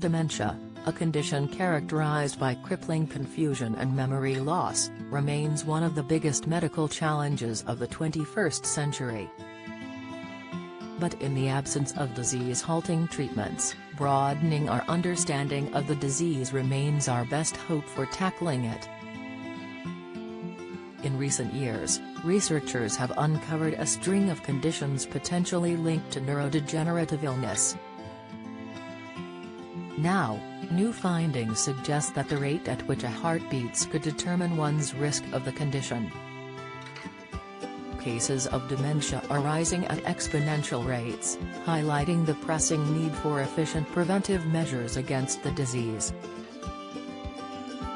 Dementia, a condition characterized by crippling confusion and memory loss, remains one of the biggest medical challenges of the 21st century. But in the absence of disease-halting treatments, broadening our understanding of the disease remains our best hope for tackling it. In recent years, researchers have uncovered a string of conditions potentially linked to neurodegenerative illness. Now, new findings suggest that the rate at which a heart beats could determine one's risk of the condition. Cases of dementia are rising at exponential rates, highlighting the pressing need for efficient preventive measures against the disease.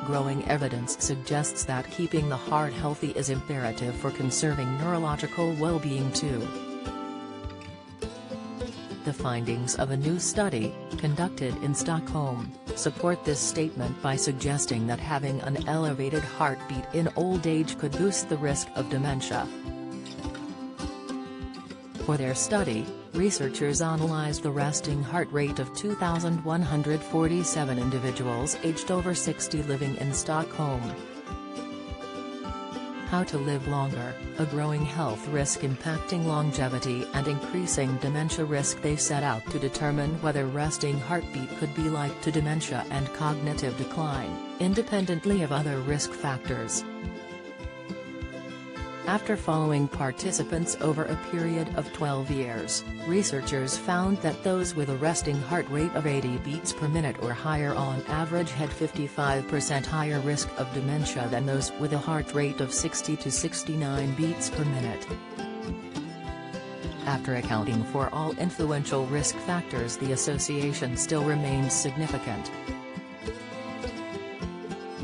Growing evidence suggests that keeping the heart healthy is imperative for conserving neurological well-being too. The findings of a new study, conducted in Stockholm, support this statement by suggesting that having an elevated heartbeat in old age could boost the risk of dementia. For their study, researchers analyzed the resting heart rate of 2,147 individuals aged over 60 living in Stockholm. How to live longer, a growing health risk impacting longevity and increasing dementia risk. They set out to determine whether resting heartbeat could be linked to dementia and cognitive decline, independently of other risk factors. After following participants over a period of 12 years, researchers found that those with a resting heart rate of 80 beats per minute or higher on average had 55% higher risk of dementia than those with a heart rate of 60 to 69 beats per minute. After accounting for all influential risk factors, the association still remains significant.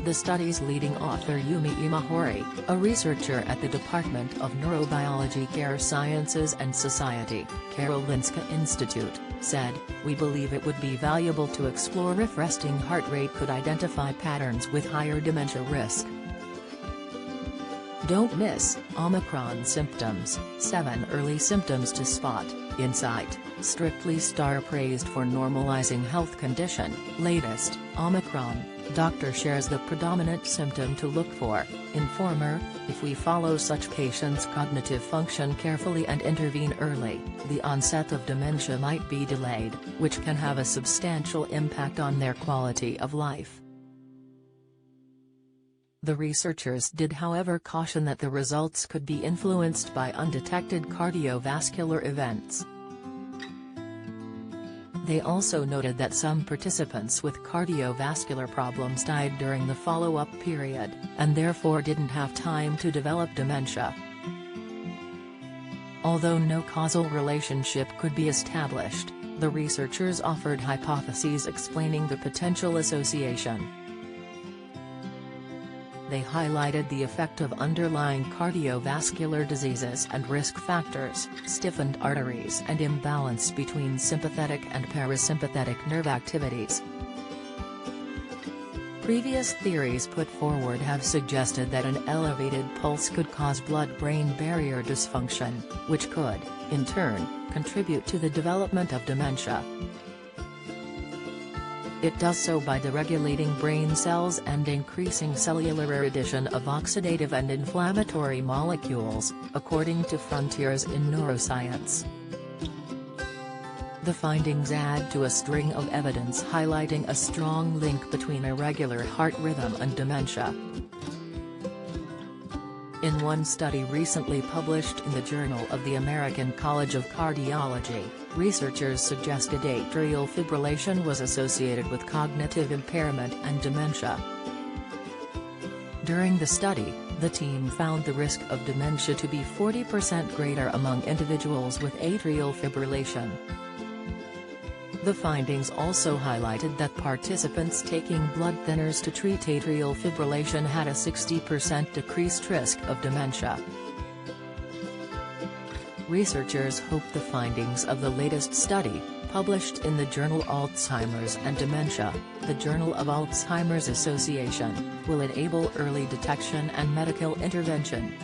The study's leading author Yumi Imahori, a researcher at the Department of Neurobiology, Care Sciences and Society, Karolinska Institute, said, "We believe it would be valuable to explore if resting heart rate could identify patterns with higher dementia risk." Don't miss Omicron symptoms, 7 early symptoms to spot. Insight, Strictly Star praised for normalizing health condition. Latest, Omicron, doctor shares the predominant symptom to look for. Informer, if we follow such patients' cognitive function carefully and intervene early, the onset of dementia might be delayed, which can have a substantial impact on their quality of life. The researchers did however caution that the results could be influenced by undetected cardiovascular events. They also noted that some participants with cardiovascular problems died during the follow-up period, and therefore didn't have time to develop dementia. Although no causal relationship could be established, the researchers offered hypotheses explaining the potential association. They highlighted the effect of underlying cardiovascular diseases and risk factors, stiffened arteries and imbalance between sympathetic and parasympathetic nerve activities. Previous theories put forward have suggested that an elevated pulse could cause blood-brain barrier dysfunction, which could, in turn, contribute to the development of dementia. It does so by deregulating brain cells and increasing cellular addition of oxidative and inflammatory molecules, according to Frontiers in Neuroscience. The findings add to a string of evidence highlighting a strong link between irregular heart rhythm and dementia. In one study recently published in the Journal of the American College of Cardiology, researchers suggested atrial fibrillation was associated with cognitive impairment and dementia. During the study, the team found the risk of dementia to be 40% greater among individuals with atrial fibrillation. The findings also highlighted that participants taking blood thinners to treat atrial fibrillation had a 60% decreased risk of dementia. Researchers hope the findings of the latest study, published in the journal Alzheimer's and Dementia, the Journal of Alzheimer's Association, will enable early detection and medical intervention.